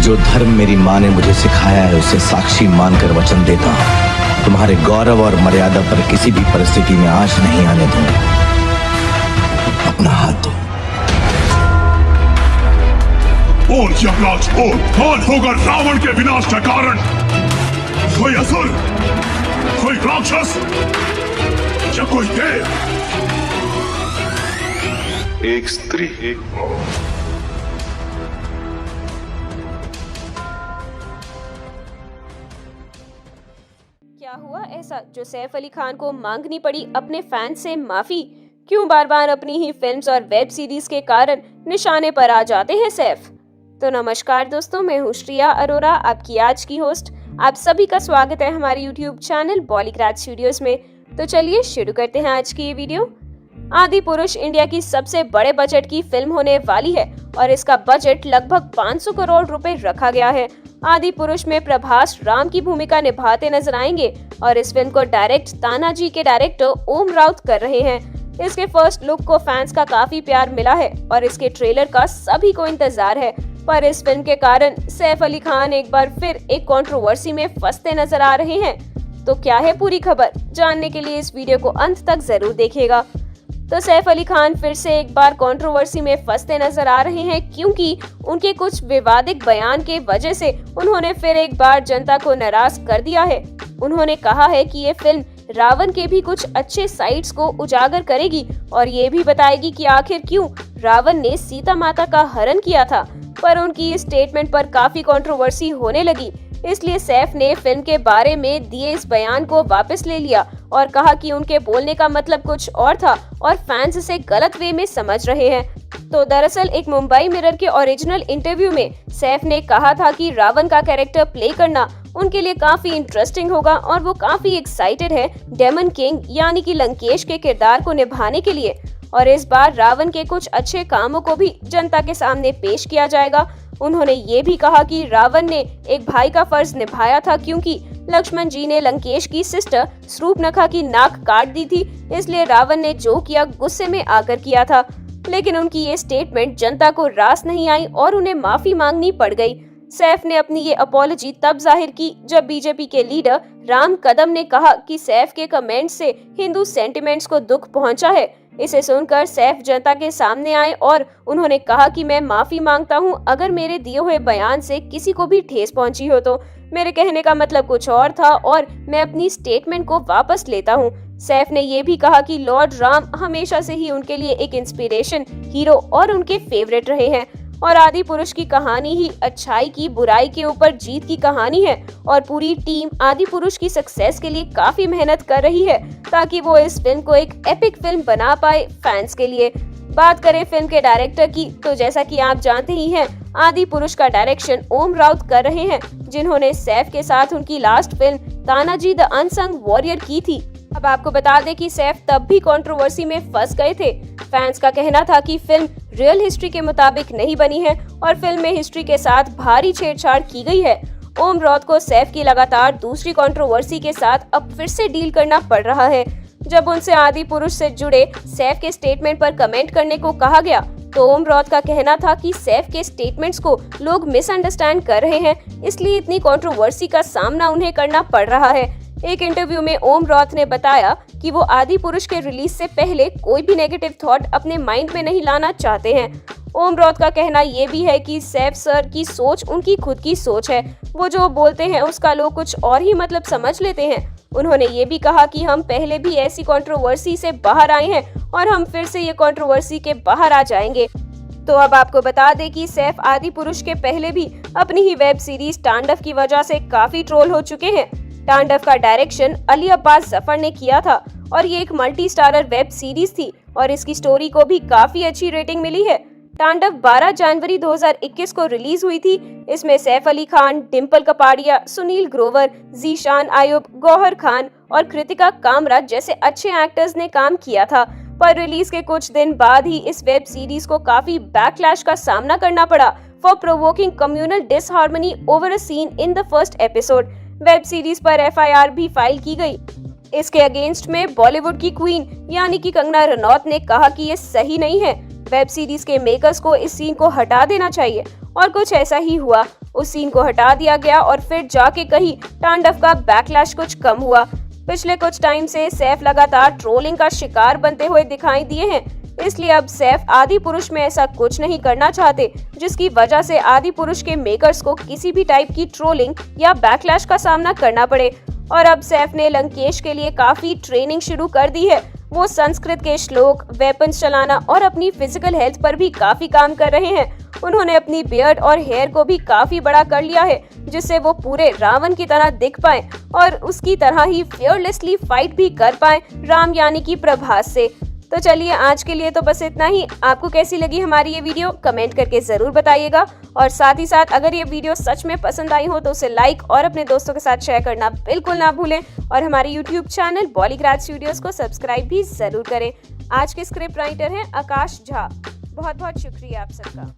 जो धर्म मेरी माँ ने मुझे सिखाया है उसे साक्षी मानकर वचन देता हूँ, तुम्हारे गौरव और मर्यादा पर किसी भी परिस्थिति में आंच नहीं आने दूंगा। अपना हाथ दो। बोल यमराज बोल, कौन होगा रावण के विनाश का कारण? कोई असुर, कोई राक्षस या कोई देव? एक स्त्री, एक क्या हुआ ऐसा जो सैफ अली खान को मांगनी पड़ी अपने फैंस से माफी? क्यों बार बार अपनी ही फिल्म्स और वेब सीरीज के कारण निशाने पर आ जाते हैं सैफ? तो नमस्कार दोस्तों, मैं हूँ श्रिया अरोरा, आपकी आज की होस्ट। आप सभी का स्वागत है हमारे यूट्यूब चैनल बॉलीग्राज स्टूडियोज में। तो चलिए शुरू करते हैं आज की ये वीडियो। आदि पुरुष इंडिया की सबसे बड़े बजट की फिल्म होने वाली है और इसका बजट लगभग 500 करोड़ रुपए रखा गया है। आदि पुरुष में प्रभास राम की भूमिका निभाते नजर आएंगे और इस फिल्म को डायरेक्ट तानाजी के डायरेक्टर ओम राउत कर रहे हैं। इसके फर्स्ट लुक को फैंस का काफी प्यार मिला है और इसके ट्रेलर का सभी को इंतजार है, पर इस फिल्म के कारण सैफ अली खान एक बार फिर एक कंट्रोवर्सी में फंसते नजर आ रहे हैं। तो क्या है पूरी खबर, जानने के लिए इस वीडियो को अंत तक जरूर देखिएगा। तो सैफ अली खान फिर से एक बार कंट्रोवर्सी में फंसते नजर आ रहे हैं क्योंकि उनके कुछ विवादित बयान के वजह से उन्होंने फिर एक बार जनता को नाराज कर दिया है। उन्होंने कहा है कि ये फिल्म रावण के भी कुछ अच्छे साइड्स को उजागर करेगी और ये भी बताएगी कि आखिर क्यों रावण ने सीता माता का हरण किया था। पर उनकी इस स्टेटमेंट पर काफी कंट्रोवर्सी होने लगी, इसलिए सैफ ने फिल्म के बारे में दिए इस बयान को वापस ले लिया और कहा कि उनके बोलने का मतलब कुछ और था और फैंस इसे गलत वे में समझ रहे हैं। तो दरअसल एक मुंबई मिरर के ओरिजिनल इंटरव्यू में सैफ ने कहा था कि रावण का कैरेक्टर प्ले करना उनके लिए काफी इंटरेस्टिंग होगा और वो काफी एक्साइटेड है डेमन किंग यानी कि लंकेश के किरदार को निभाने के लिए। और इस बार रावण के कुछ अच्छे कामों को भी जनता के सामने पेश किया जाएगा। उन्होंने ये भी कहा कि रावण ने एक भाई का फर्ज निभाया था क्योंकि लक्ष्मण जी ने लंकेश की सिस्टर शूर्पणखा की नाक काट दी थी, इसलिए रावण ने जो किया गुस्से में आकर किया था। लेकिन उनकी ये स्टेटमेंट जनता को रास नहीं आई और उन्हें माफी मांगनी पड़ गई। सैफ ने अपनी ये अपॉलॉजी तब जाहिर की जब बीजेपी के लीडर राम कदम ने कहा कि सैफ के कमेंट से हिंदू सेंटिमेंट्स को दुख पहुंचा है। इसे सुनकर सैफ जनता के सामने आए और उन्होंने कहा कि मैं माफी मांगता हूं अगर मेरे दिए हुए बयान से किसी को भी ठेस पहुंची हो तो मेरे कहने का मतलब कुछ और था और मैं अपनी स्टेटमेंट को वापस लेता हूं। सैफ ने ये भी कहा कि लॉर्ड राम हमेशा से ही उनके लिए एक इंस्पिरेशन, हीरो और उनके फेवरेट रहे हैं और आदि पुरुष की कहानी ही अच्छाई की बुराई के ऊपर जीत की कहानी है और पूरी टीम आदि पुरुष की सक्सेस के लिए काफी मेहनत कर रही है ताकि वो इस फिल्म को एक एपिक फिल्म बना पाए फैंस के लिए। बात करें फिल्म के डायरेक्टर की, तो जैसा कि आप जानते ही हैं आदि पुरुष का डायरेक्शन ओम राउत कर रहे हैं, जिन्होंने सैफ के साथ उनकी last film Tanaji the unsung warrior की थी। अब आपको बता दें कि सैफ तब भी कंट्रोवर्सी में फंस गए थे। फैंस का कहना था कि फिल्म रियल हिस्ट्री के मुताबिक नहीं बनी है और फिल्म में हिस्ट्री के साथ भारी छेड़छाड़ की गई है। ओम राउत को सैफ की लगातार दूसरी कंट्रोवर्सी के साथ अब फिर से डील करना पड़ रहा है। जब उनसे आदि पुरुष से जुड़े सैफ के स्टेटमेंट पर कमेंट करने को कहा गया तो ओम राउत का कहना था कि सैफ के स्टेटमेंट्स को लोग मिसअंडरस्टैंड कर रहे हैं, इसलिए इतनी कंट्रोवर्सी का सामना उन्हें करना पड़ रहा है। एक इंटरव्यू में ओम राउत ने बताया कि वो आदि पुरुष के रिलीज से पहले कोई भी नेगेटिव थॉट अपने माइंड में नहीं लाना चाहते हैं। ओम राउत का कहना ये भी है कि सैफ सर की सोच उनकी खुद की सोच है, वो जो बोलते हैं उसका लोग कुछ और ही मतलब समझ लेते हैं। उन्होंने ये भी कहा कि हम पहले भी ऐसी कंट्रोवर्सी से बाहर आए हैं और हम फिर से ये कंट्रोवर्सी के बाहर आ जाएंगे। तो अब आपको बता दें कि सैफ आदि पुरुष के पहले भी अपनी ही वेब सीरीज तांडव की वजह से काफी ट्रोल हो चुके हैं। तांडव का डायरेक्शन अली अब्बास जफर ने किया था और ये एक मल्टी स्टारर वेब सीरीज थी और इसकी स्टोरी को भी काफी अच्छी रेटिंग मिली है। तांडव 12 जनवरी 2021 को रिलीज हुई थी। इसमें सैफ अली खान, डिम्पल कपाड़िया, सुनील ग्रोवर, जीशान आयुब, गौहर खान और कृतिका कामरा जैसे अच्छे एक्टर्स ने काम किया था। पर रिलीज के कुछ दिन बाद ही इस वेब सीरीज को काफी बैकलैश का सामना करना पड़ा for provoking communal disharmony over a seen in the first episode. Web series पर एफआईआर भी फाइल की गई। इसके अगेंस्ट में बॉलीवुड की क्वीन यानी कि कंगना रनौत ने कहा कि ये सही नहीं है। वेब सीरीज के मेकर्स को इस सीन को हटा देना चाहिए और कुछ ऐसा ही हुआ। उस सीन को हटा दिया गया और फिर जाके कहीं तांडव का बैकलैश कुछ कम हुआ। पिछले कुछ टाइम से सैफ लगातार ट्रोलिंग का शिकार बनते हुए दिखाई दिए हैं, इसलिए अब सैफ आदि पुरुष में ऐसा कुछ नहीं करना चाहते जिसकी वजह से आदि पुरुष के मेकर्स को किसी भी टाइप की ट्रोलिंग या बैकलैश का सामना करना पड़े। और अब सैफ ने लंकेश के लिए काफी ट्रेनिंग शुरू कर दी है। वो संस्कृत के श्लोक, वेपन्स चलाना और अपनी फिजिकल हेल्थ पर भी काफी काम कर रहे हैं। उन्होंने अपनी बियर्ड और हेयर को भी काफी बड़ा कर लिया है जिससे वो पूरे रावण की तरह दिख पाए और उसकी तरह ही फियरलेसली फाइट भी कर पाए राम यानी कि प्रभास से। तो चलिए आज के लिए तो बस इतना ही। आपको कैसी लगी हमारी ये वीडियो कमेंट करके जरूर बताइएगा और साथ ही साथ अगर ये वीडियो सच में पसंद आई हो तो उसे लाइक और अपने दोस्तों के साथ शेयर करना बिल्कुल ना भूलें और हमारे यूट्यूब चैनल बॉलीग्राज स्टूडियोज को सब्सक्राइब भी जरूर करें। आज के स्क्रिप्ट राइटर हैं आकाश झा। बहुत बहुत शुक्रिया आप सबका।